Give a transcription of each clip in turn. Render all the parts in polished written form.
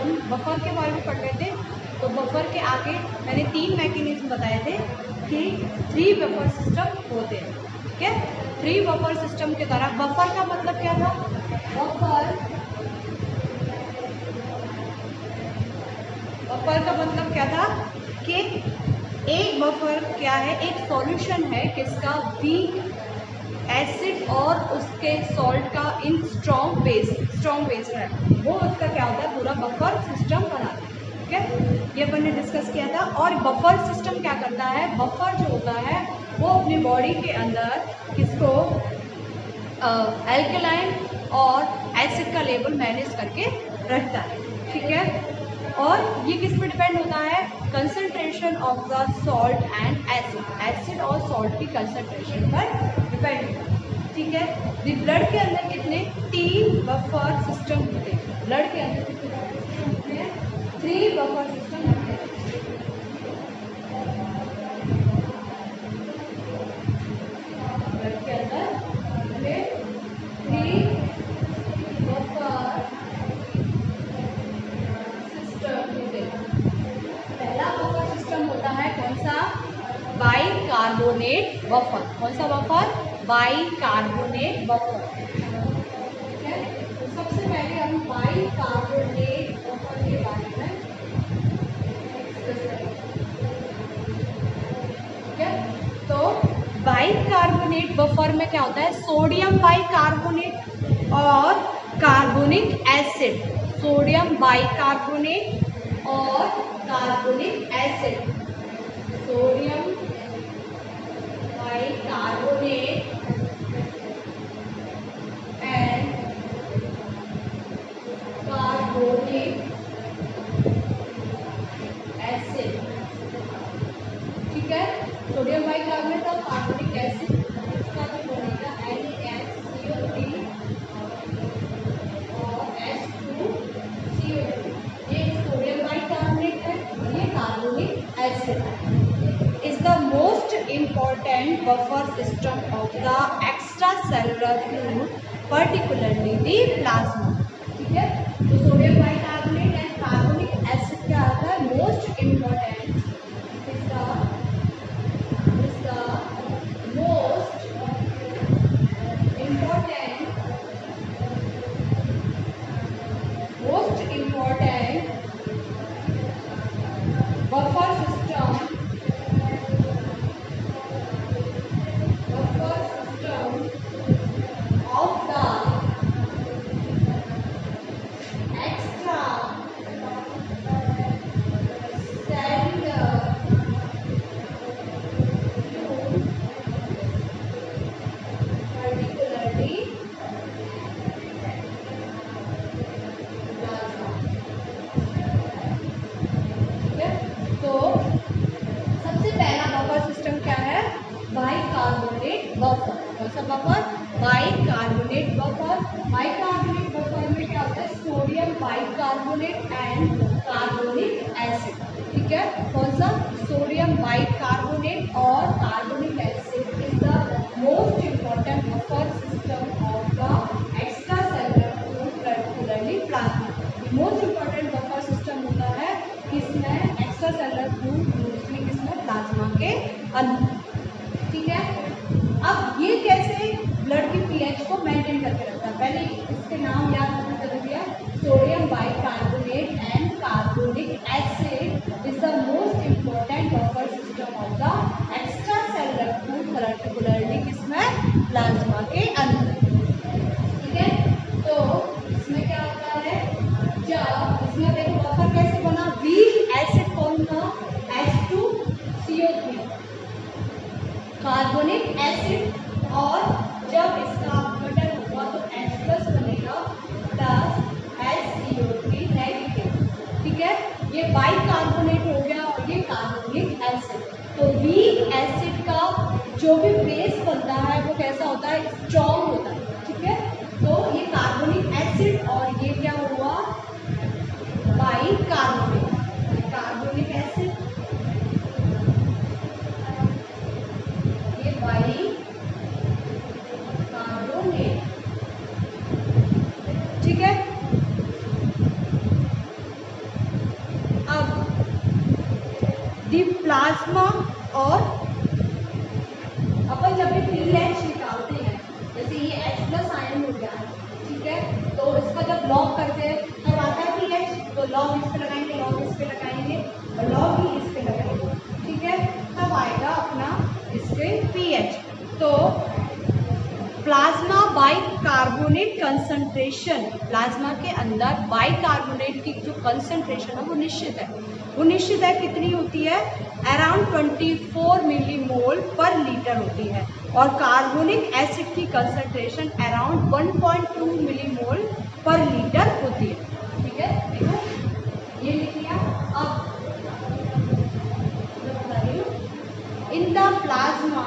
अपन buffer के बारे में पढ़ रहे थे। तो बफर के आगे मैंने 3 मैकेनिज्म बताए थे कि 3 बफर सिस्टम होते हैं। ठीक है, 3 बफर सिस्टम के द्वारा, बफर का मतलब क्या था? बफर का मतलब क्या था कि एक बफर क्या है, एक सॉल्यूशन है किसका, वीक एसिड और उसके सॉल्ट का इन स्ट्रॉन्ग बेस है, वो उसका क्या होता है, पूरा बफर सिस्टम बनाता है। ठीक है, ये अपन ने डिस्कस किया था। और बफर सिस्टम क्या करता है, बफर जो होता है वो अपनी बॉडी के अंदर किसको, एल्केलाइन और एसिड का लेवल मैनेज करके रखता है। ठीक है, और ये किस पर डिपेंड होता है, concentration of the salt and acid और सॉल्ट की कंसंट्रेशन पर डिपेंड होता है। ठीक है, ब्लड के अंदर कितने 3 बफर सिस्टम होते हैं, ब्लड के अंदर कितने बफर सिस्टम होते हैं, 3 बफर सिस्टम होते हैं। ब्लड के अंदर 3 बफर सिस्टम होते हैं। पहला बफर सिस्टम होता है कौन सा, बाइकार्बोनेट बफर। कौन सा बफर, बाइकार्बोनेट बफर। ठीक है, तो सबसे पहले हम बाइकार्बोनेट बफर के बारे में डिस्कस करेंगे। ठीक है, तो बाइकार्बोनेट बफर में क्या होता है, सोडियम बाइकार्बोनेट और कार्बोनिक एसिड, सोडियम बाइकार्बोनेट और carbonic acid, sodium bicarbonate and carbonic acid. ठीक है, सोडियम बाइकार्बोनेट और कार्बोनिक एसिड, इसका जो बनेगा NaCO3 और H2CO2, ये सोडियम बाइकार्बोनेट है, ये कार्बोनिक एसिड है। is the most important buffer system of the extracellular fluid, particularly the plasma. ठीक है, तो sodium bicarbonate and carbonic acid क्या आता है, most important is the most important buffer system of the extracellular fluid, particularly plasma। ठीक है, तो सबसे पहला बफर सिस्टम क्या है, बाइकार्बोनेट बफर। कौन सा buffer, bicarbonate buffer. Bicarbonate buffer में क्या होता है, sodium bicarbonate and carbonic acid. ठीक है, कौन सा, सोडियम बाइकार्बोनेट और carbonic acid is the most important buffer system of the extracellular fluid, particularly plasma. Most important buffer system होता है किसमें, एक्स्ट्रासेलुलर फ्लूइड, किसमें, प्लाज्मा के अंदर। ठीक है, अब ये कैसे ब्लड की पीएच को मेंटेन करके रखता है, पहले इसके नाम याद रखना जरूरी है, sodium bicarbonate and carbonic acid is the most important buffer system of the extracellular fluid, particularly किसमें, प्लाज्मा के अंदर। ठीक है, तो इसमें क्या होता है, जब इसमें देखो बफर कैसे बना, वीक एसिड कौन था, H2CO3 कार्बोनिक एसिड, और जब इसका अपघटन होगा तो H+ बनेगा प्लस HCO3 नेगेटिव। ठीक है, ये बाइकार्बोनेट हो गया और ये कार्बोनिक एसिड। तो वीक एसिड का जो भी बेस बनता है वो कैसा होता है, स्ट्रॉन्ग होता है। ठीक है, तो ये कार्बोनिक एसिड और ये क्या हुआ, बाइकार्बोनेट, कार्बोनिक एसिड, ये बाइकार्बोनेट। कार्बोनेट। ठीक है, तो इसमें क्या होता है, जब इसका अपघटन होगा तो H+ बनेगा प्लस HCO3 नेगेटिव। ठीक है, ये बाइकार्बोनेट और ये कार्बोनिक एसिड। तो वीक एसिड कौन था, H2CO3 कार्बोनिक एसिड और ये कार्बोनिक एसिड। तो ये बाइकार्बोनेट और ये कार्बोनिक एसिड, प्लाज्मा और अपन जब भी पीएच निकालते हैं, जैसे ये H+ आयन हो गया है, ठीक है, तो इसका जब लॉग करते हैं तब आता है पीएच, तो लॉग इस पे लगाएंगे, लॉग इस पे लगाएंगे और लॉग ही इस पे लगाएंगे, ठीक है, तब आएगा अपना इसके पीएच। तो प्लाज्मा बाइकार्बोनेट कंसंट्रेशन, प्लाज्मा के अंदर बाइकार्बोनेट की जो कंसंट्रेशन है वो निश्चित है, कितनी होती है, अराउंड 24 मिलीमोल पर लीटर होती है, और कार्बोनिक एसिड की कंसंट्रेशन अराउंड 1.2 मिलीमोल पर लीटर होती है, ठीक है, देखो ये लिख लिया। अब in the plasma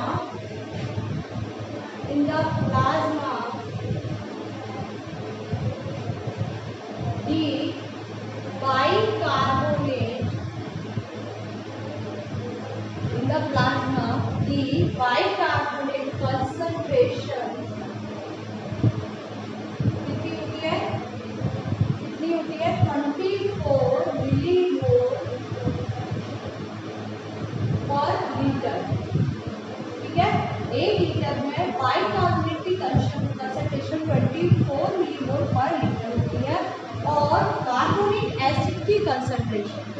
the bicarbonate concentration कितनी होती है 24 मिलीमोल पर लीटर, ठीक है, 1 लीटर में बाइकार्बोनेट की कंसंट्रेशन 24 मिलीमोल पर लीटर होती है, और कार्बोनिक एसिड की कंसंट्रेशन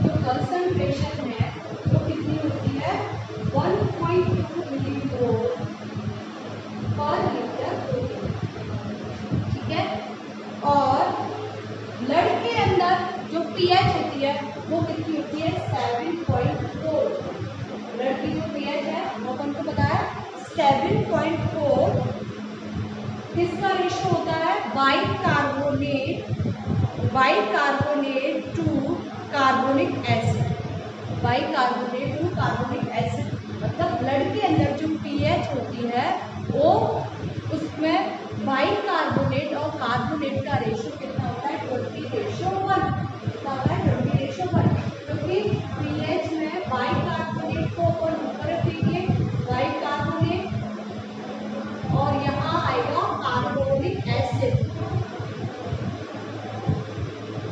जो कंसंट्रेशन है वो कितनी होती है 1.2 मिलीमोल पर लीटर होती है, ठीक है, और ब्लड के अंदर जो पीएच होती है वो कितनी होती है 7.4, ब्लड की जो पीएच है वो अपन को पता है 7.4, किसका रेशो होता है बाइकार्बोनेट टू कार्बोनिक एसिड, मतलब ब्लड के अंदर जो पीएच होती है वो उसमें बाइकार्बोनेट और कार्बोनेट का रेशो कितना होता है 20:1, कितना होता है 20:1, क्योंकि पीएच में बाइकार्बोनेट को अपन ऊपर रखेंगे बाइकार्बोनेट, और यहाँ आएगा कार्बोनिक एसिड,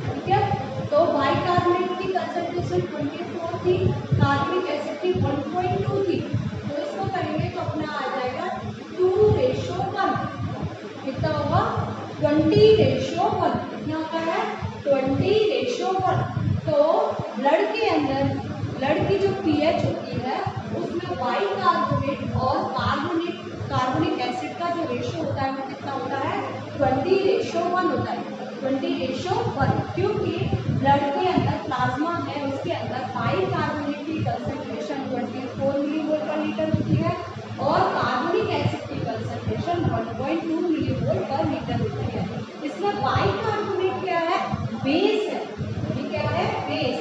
ठीक है, तो बाइकार्बोनेट की कंसंट्रेशन 24 थी, कार्बनिक एसिड की 1.2 थी, तो इसको करेंगे तो अपना आ जाएगा 2:1, कितना होगा 20:1, कितना होता है 20:1, तो ब्लड के अंदर ब्लड की जो पीएच होती है उसमें बाइकार्बोनेट और कार्बनिक एसिड का जो रेशो होता है वो कितना होता है 20:1 होता है, 20:1, क्योंकि ब्लड के अंदर प्लाज्मा है उसके अंदर बाइकार्बोनेट की कंसंट्रेशन 24 मिलीमोल पर लीटर होती है, और कार्बनिक एसिड की कंसंट्रेशन 1.2 मिलीमोल पर लीटर होती है। इसमें बाइकार्बोनेट क्या है, बेस है, ये क्या है बेस,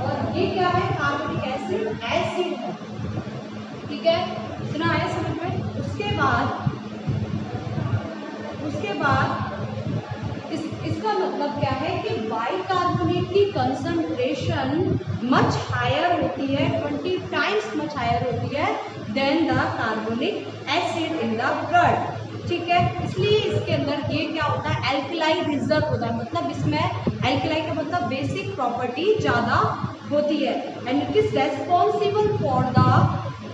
और ये क्या है कार्बनिक एसिड है, ठीक है, इतना आया समझ में। उसके बाद इसका मतलब क्या है कि बाइकार्बोनेट की कंसंट्रेशन मच हायर होती है, 20 टाइम्स मच हायर होती है than the carbonic acid in the blood, ठीक है, इसलिए इसके अंदर ये क्या होता है एल्कलाई रिजर्व होता है, मतलब इसमें एल्कलाई का मतलब बेसिक प्रॉपर्टी ज़्यादा होती है, and it is responsible for the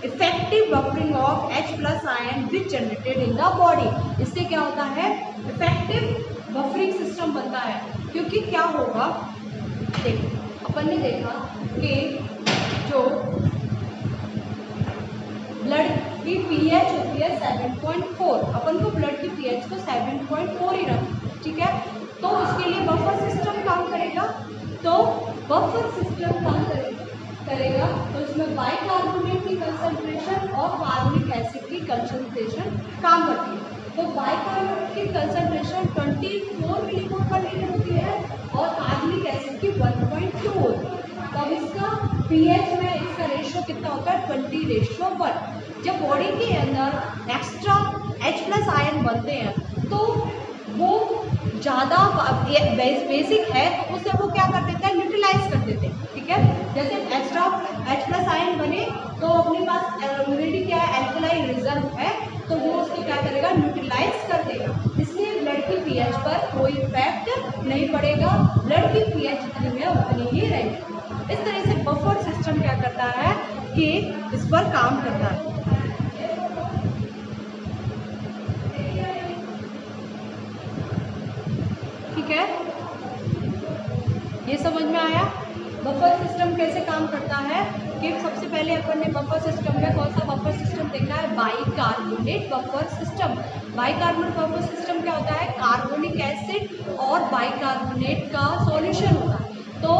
effective buffering of H+ ion which generated in the body. इससे क्या होता है इफेक्टिव बफरिंग सिस्टम बनता है, क्योंकि क्या होगा देखो अपन ने देखा कि जो ब्लड की पीएच होती है 7.4, अपन को ब्लड की पीएच को 7.4 ही रखना, ठीक है, तो उसके लिए बफर सिस्टम काम करेगा, तो बफर सिस्टम काम करेगा तो इसमें बाइकार्बोनेट की कंसंट्रेशन और कार्बनिक एसिड की कंसंट्रेशन काम करती है, तो बाइकार्बोनेट की कंसंट्रेशन 24 मिलीमोल पर लीटर होती है और कार्बनिक एसिड की 1.2 होती है, तब इसका पीएच में इसका रेशो कितना होता है 20:1। जब बॉडी के अंदर एक्स्ट्रा H+ आयन बनते हैं तो वो ज़्यादा बेसिक है तो उससे वो क्या कर देते हैं न्यूट्रलाइज कर देते हैं, ठीक है, जैसे एक्स्ट्रा H+ आयन बने तो अपने पास ऑलरेडी क्या है एल्कलाई रिजर्व है, तो वो उसको क्या करेगा, न्यूट्रलाइज कर देगा, इसलिए ब्लड की पीएच पर कोई इफेक्ट नहीं पड़ेगा, ब्लड की पीएच जितनी है उतनी ही रहेगी। इस तरह से बफर सिस्टम क्या करता है कि इस पर काम करता है। ठीक है, ये समझ में आया बफर सिस्टम कैसे काम करता है। कि सबसे पहले अपन ने बफर सिस्टम में कौन सा बफर सिस्टम देखा है, bicarbonate buffer system. Bicarbonate buffer system क्या होता है, कार्बोनिक एसिड और बाइकार्बोनेट का सॉल्यूशन होता है। तो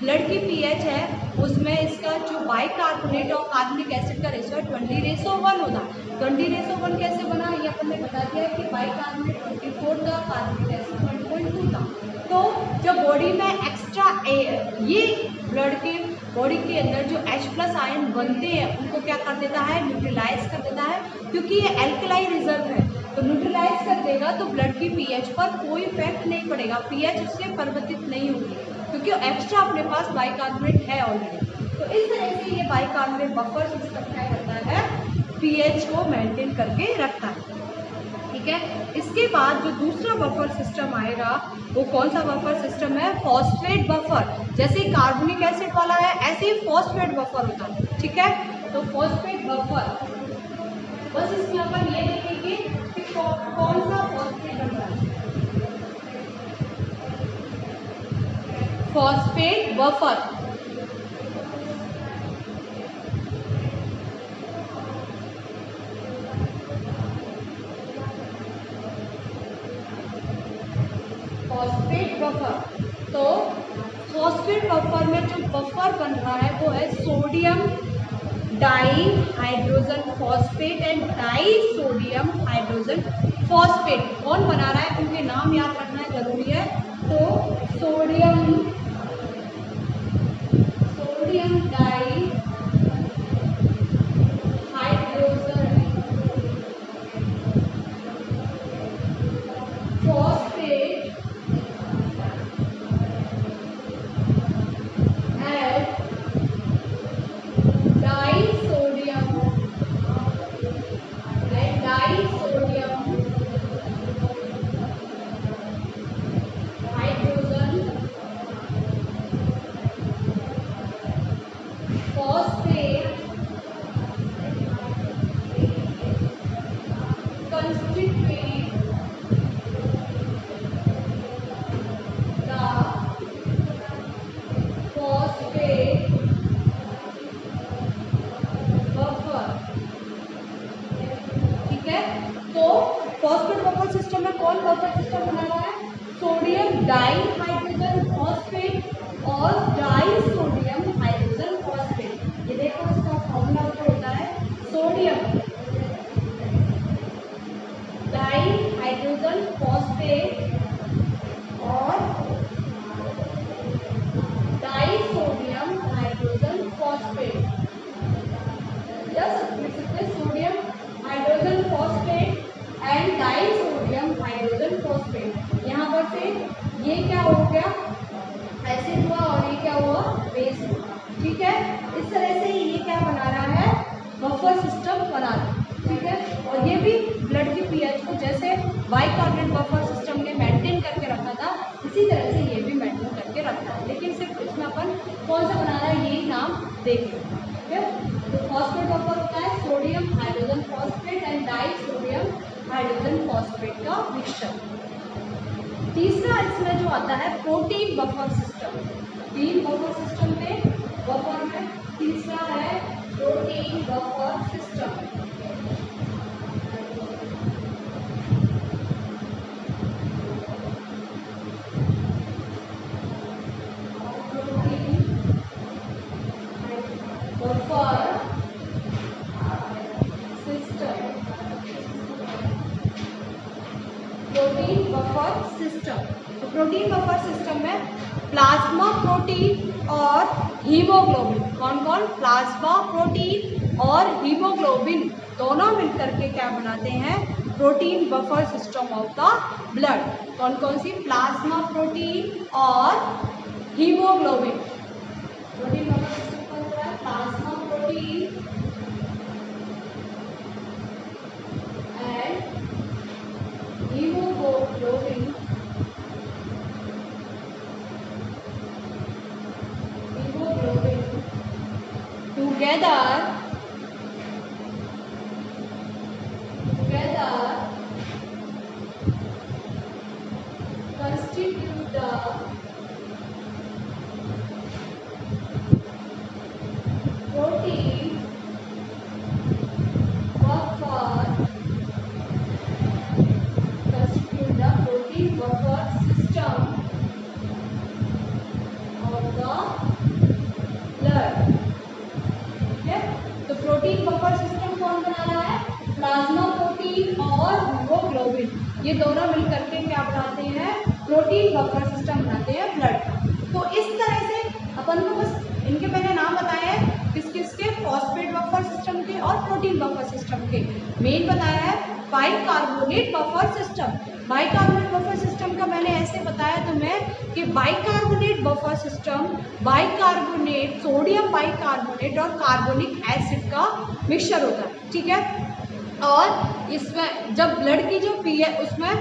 ब्लड की पीएच है उसमें इसका जो बाइकार्बोनेट और कार्बोनिक एसिड का रेशो है 20:1 होता है। 20:1 कैसे बना, ये अपन ने बता दिया कि बाइकार्बोनेट 24 था, कार्बोनिक एसिड 1.2 था। तो जब बॉडी में एक्स्ट्रा ये ब्लड के बॉडी के अंदर जो H+ आयन बनते हैं उनको क्या कर देता है, न्यूट्रलाइज कर देता है, क्योंकि ये एल्कलाई रिजर्व है तो न्यूट्रलाइज कर देगा तो ब्लड की पीएच पर कोई इफेक्ट नहीं पड़ेगा, पीएच उससे परिवर्तित नहीं होगी क्योंकि एक्स्ट्रा अपने पास बाइकार्बोनेट है ऑलरेडी। तो इस तरह से ये बाइकार्बोनेट बफर सिस्टम क्या करता है, पीएच को मेंटेन करके रखता है। ठीक है, इसके बाद जो दूसरा बफर सिस्टम आएगा वो कौन सा बफर सिस्टम है, फॉस्फेट बफर। जैसे कार्बोनिक एसिड वाला है ऐसे ही फॉस्फेट बफर होता है। ठीक है, तो फॉस्फेट बफर बस इसमें अपन ये देखेंगे कि कौन सा फॉस्फेट बन रहा है। फॉस्फेट बफर फॉस्फेट बफर, तो फॉस्फेट बफर में जो बफर बन रहा है वो है sodium di hydrogen phosphate and die sodium hydrogen phosphate. कौन बना रहा है, उनके नाम याद रखना जरूरी है। तो sodium di hydrogen phosphate phosphate buffer system में कौन बफर सिस्टम बना रहा है, सोडियम डाई हाइड्रोजन फॉस्फेट और डाई सोडियम हाइड्रोजन फॉस्फेट। ये देखो इसका फॉर्मूला जो होता है, सोडियम डाई हाइड्रोजन फॉस्फेट और die sodium hydrogen phosphate. Sodium hydrogen phosphate and die sodium hydrogen phosphate. यहाँ पर से ये क्या हो गया, एसिड हुआ और ये क्या हुआ, बेस हुआ। ठीक है, इस तरह से ये क्या बना रहा है, बफर सिस्टम बना रहा है। ठीक है, और ये भी ब्लड की पीएच को जैसे बाइकार्बोनेट बफर सिस्टम ने मेंटेन करके रखा था इसी तरह से ये भी मेंटेन करके रखता है, लेकिन सिर्फ इसमें अपन कौन सा बना रहा है यही नाम देखें। ठीक है, तो फॉस्फेट बफर होता है sodium hydrogen phosphate and die sodium hydrogen phosphate का मिक्सचर। तीसरा इसमें जो आता है प्रोटीन बफर सिस्टम। तीन बफर सिस्टम में बफर में तीसरा है protein buffer system. Protein buffer system, तो प्रोटीन बफर सिस्टम में प्लाज्मा प्रोटीन और हीमोग्लोबिन, कौन कौन, प्लाज्मा प्रोटीन और हीमोग्लोबिन दोनों मिलकर के क्या बनाते हैं, protein buffer system of the blood. कौन कौन सी, प्लाज्मा प्रोटीन और हीमोग्लोबिन। प्रोटीन बफर सिस्टम कौन सा है, plasma protein and together constitute the protein buffer system of the blood. ठीक है, तो प्रोटीन बफर सिस्टम कौन बना रहा है? प्लाज्मा प्रोटीन और हीमोग्लोबिन, ये दोनों मिलकर के क्या बनाते हैं? प्रोटीन बफर सिस्टम बनाते हैं ब्लड का। तो इस तरह से अपन को बस इनके मैंने नाम बताए हैं, किस किस के? फॉस्फेट बफर सिस्टम के और प्रोटीन बफर सिस्टम के। मेन बताया है bicarbonate buffer system. Bicarbonate buffer system का मैंने ऐसे बताया तुम्हें कि bicarbonate buffer system bicarbonate, sodium bicarbonate और कार्बोनिक एसिड का मिक्सचर होता है। ठीक है, और इसमें जब ब्लड की जो पीएच, उसमें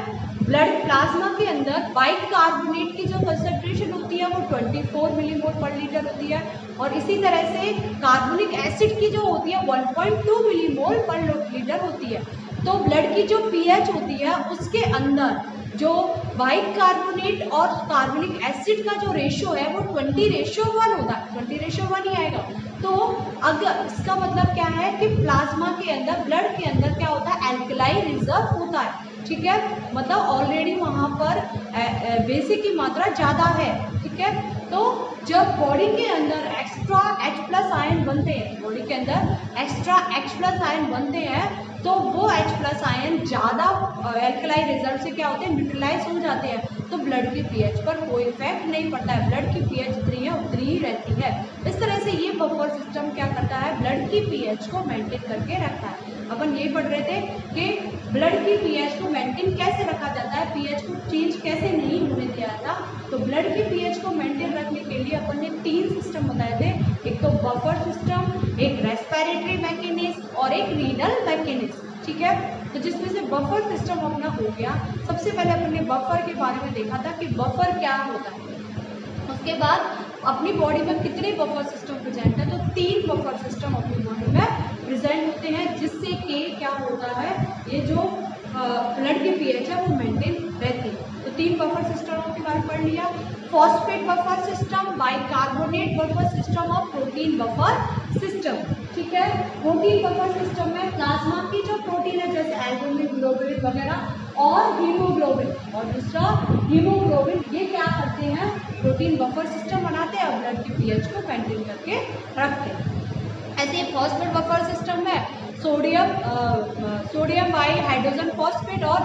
ब्लड प्लाज्मा के अंदर बाइकार्बोनेट की जो कंसंट्रेशन होती है वो 24 मिलीमोल पर लीटर होती है, और इसी तरह से कार्बोनिक एसिड की जो होती है 1.2 मिलीमोल पर लीटर होती है। तो ब्लड की जो पीएच होती है उसके अंदर जो बाइकार्बोनेट और कार्बोनिक एसिड का जो रेशियो है वो 20:1 होता है। 20:1 ही आएगा। तो अगर इसका मतलब क्या है कि प्लाज्मा के अंदर, ब्लड के अंदर क्या होता है? एल्कलाई रिजर्व होता है। ठीक है, मतलब ऑलरेडी वहाँ पर बेसिक की मात्रा ज़्यादा है। ठीक है, तो जब बॉडी के अंदर एक्स्ट्रा H+ आयन बनते हैं, बॉडी के अंदर एक्स्ट्रा H+ आयन बनते हैं, तो वो H+ आयन ज़्यादा एल्कलाई रिजर्व से क्या होते हैं? न्यूट्रलाइज हो जाते हैं। तो ब्लड की पीएच पर कोई इफेक्ट नहीं पड़ता है, ब्लड की पीएच जितनी है उतनी ही रहती है। इस तरह से ये बफर सिस्टम क्या करता है? ब्लड की पीएच को मेंटेन करके रखता है। अपन यही पढ़ रहे थे कि ब्लड की पीएच को मेंटेन कैसे रखा जाता है, पीएच को चेंज कैसे नहीं होने दिया जाता। तो ब्लड की पीएच को मेंटेन रखने के लिए अपन ने 3 सिस्टम बताए थे, एक तो बफर सिस्टम, एक रेस्पिरेटरी मैकेनिज्म और एक रीनल मैकेनिज्म। ठीक है, तो जिसमें से बफर सिस्टम अपना हो गया। सबसे पहले अपन ने बफर के बारे में देखा था कि बफर क्या होता है। उसके बाद अपनी बॉडी में कितने बफर सिस्टम प्रेजेंट है? तो 3 बफर सिस्टम अपनी बॉडी में प्रेजेंट होते हैं, जिससे कि क्या होता है? ये जो ब्लड की पीएच है वो मेंटेन रहती है। तो 3 बफर सिस्टमों के बारे में पढ़ लिया। Phosphate buffer system, bicarbonate buffer system और प्रोटीन बफर सिस्टम। ठीक है, प्रोटीन बफर सिस्टम में प्लाज्मा की जो प्रोटीन है जैसे एल्बुमिन, ग्लोबुलिन वगैरह और हीमोग्लोबिन, और दूसरा हीमोग्लोबिन, ये क्या करते हैं? प्रोटीन बफर सिस्टम बनाते हैं और ब्लड की पीएच को मेंटेन करके रखते हैं। ऐसे ही फॉस्फेट बफर सिस्टम में सोडियम बाई हाइड्रोजन फॉस्फेट और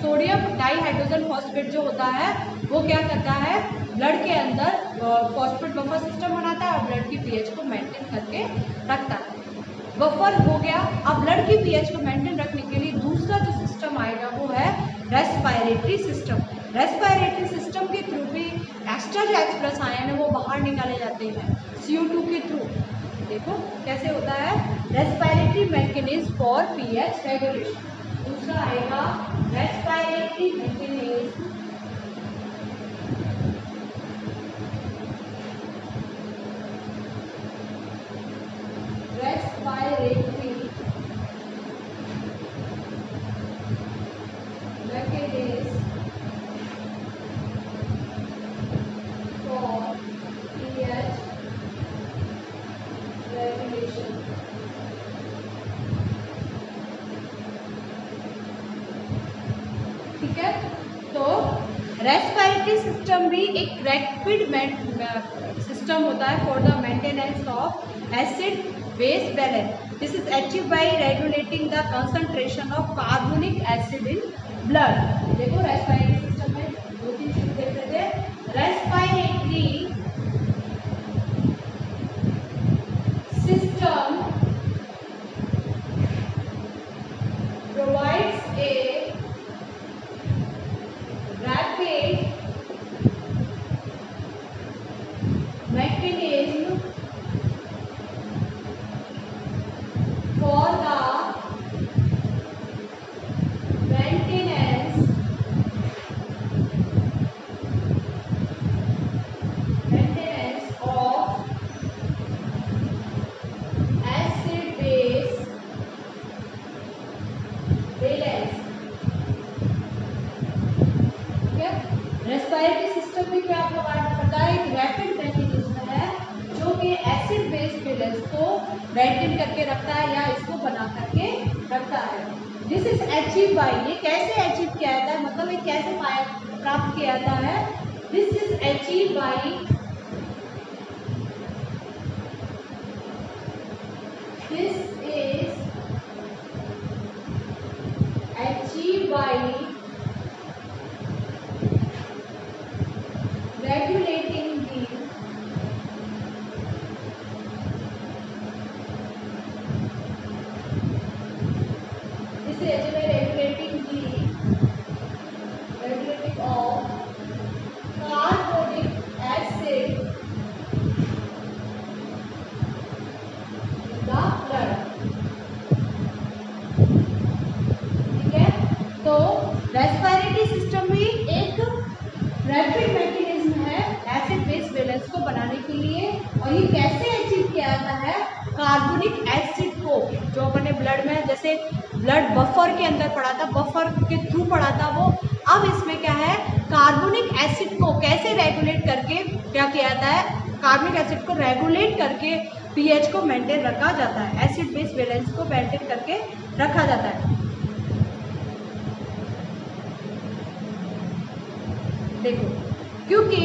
सोडियम डाई हाइड्रोजन फॉस्फेट जो होता है वो क्या करता है? ब्लड के अंदर फॉस्फेट बफर सिस्टम बनाता है और ब्लड की पीएच को मेंटेन करके रखता है। बफर हो गया। अब ब्लड की पीएच को मेंटेन रखने के लिए दूसरा जो सिस्टम आएगा वो है रेस्पिरेटरी सिस्टम। रेस्पिरेटरी सिस्टम के थ्रू भी एक्स्ट्रा जो H+ आयन है वो बाहर निकाले जाते हैं CO2 के थ्रू। देखो कैसे होता है? Respiratory mechanism for pH regulation. दूसरा आएगा रेस्पिरेटरी मैकेनिज्म ठीक है, तो रेस्पिरेटरी सिस्टम भी एक रैपिड सिस्टम होता है for the maintenance of acid base balance. This is achieve by regulating the concentration of carbonic acid in blood. देखो रेस्पिरेटरी सिस्टम में 2-3 चीज देख रहे थे। Respiratory system provides a rapid mechanism for the maintenance of balance को maintain करके रखता है या इसको बना करके रखता है। दिस इज अचीव बाय, ये कैसे अचीव किया जाता है, मतलब ये कैसे प्राप्त किया जाता है। This is achieve by, this is achieve by regulating the regulating of carbonic acid in the blood। ठीक है, तो रेस्पिरेटरी सिस्टम में एक रैपिड मैकेनिज्म है एसिड बेस बैलेंस को बनाने के लिए, और ये कैसे अचीव किया जाता है, कार्बोनिक एसिड को जो अपने ब्लड में, जैसे ब्लड बफर के अंदर पड़ा था, बफर के थ्रू पड़ा था वो, अब इसमें क्या है, कार्बोनिक एसिड को कैसे रेगुलेट करके क्या किया जाता है, कार्बोनिक एसिड को रेगुलेट करके पीएच को मेंटेन रखा जाता है, एसिड बेस बैलेंस को मेंटेन करके रखा जाता है। देखो, क्योंकि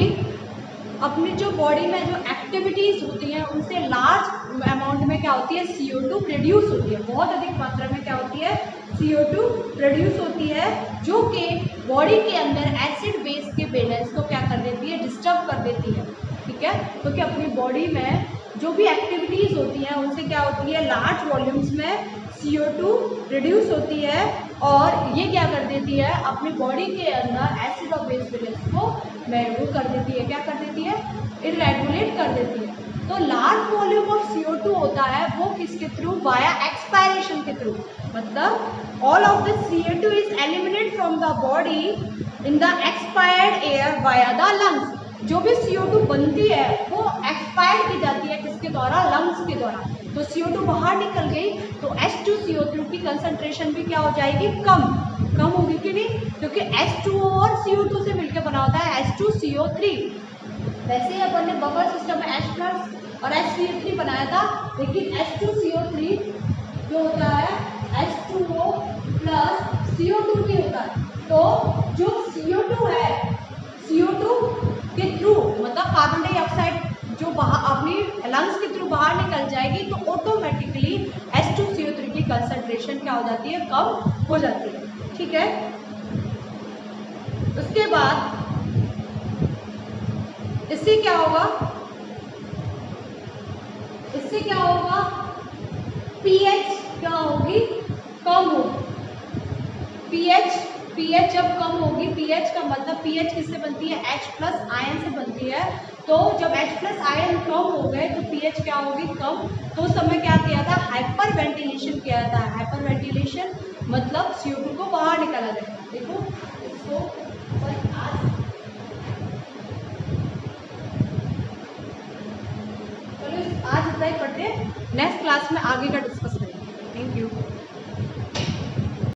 अपनी जो बॉडी में जो एक्टिविटीज होती हैं उनसे लार्ज अमाउंट में क्या होती है, CO2 प्रोड्यूस होती है, बहुत अधिक मात्रा में क्या होती है, CO2 प्रोड्यूस होती है, जो कि बॉडी के अंदर एसिड बेस के बैलेंस को क्या कर देती है, डिस्टर्ब कर देती है। ठीक है, क्योंकि अपनी बॉडी में जो भी एक्टिविटीज होती हैं उनसे क्या होती है, लार्ज वॉल्यूम्स में CO2 प्रोड्यूस होती है, और ये क्या कर देती है, अपनी बॉडी के अंदर एसिड और बेस बैलेंस को मेंटेन कर देती है, क्या कर देती है, इरेगुलेट कर देती है। तो लार्ज वॉल्यूम ऑफ CO2 होता है वो किसके थ्रू, वाया एक्सपायरेशन के थ्रू, मतलब all of the CO2 is eliminated from the body in the expired air via the lungs. जो भी CO2 बनती है वो एक्सपायर की जाती है, किसके द्वारा, लंग्स के द्वारा। तो CO2 बाहर निकल गई तो H2CO3 की कंसंट्रेशन भी क्या हो जाएगी, कम होगी कि नहीं, क्योंकि H2O और CO2 से मिलकर बना होता है H2CO3। वैसे ही अपन ने बफर सिस्टम में H प्लस और HCl3 बनाया था, लेकिन H2CO3 जो होता है H2O प्लस CO2 भी होता है। तो जो CO2 है, CO2 के थ्रू मतलब कार्बन डाइऑक्साइड जो अपनी लंग्स के थ्रू बाहर निकल जाएगी तो ऑटोमेटिकली H2CO3 की कंसंट्रेशन क्या हो जाती है, कम हो जाती है। ठीक है, उसके बाद इससे क्या होगा, इससे क्या होगा, पीएच क्या होगी, कम होगी। पीएच जब कम होगी, पीएच का मतलब पीएच किससे बनती है, H प्लस आयन से बनती है। तो जब H प्लस आयन कम हो गए तो पीएच क्या होगी, कम। तो उस समय क्या किया था, हाइपर वेंटिलेशन किया था। हाइपर वेंटिलेशन मतलब CO2 को बाहर निकाला जाएगा। देखो इसको चलो आज इतना ही पढ़ते हैं, नेक्स्ट क्लास में आगे का डिस्कस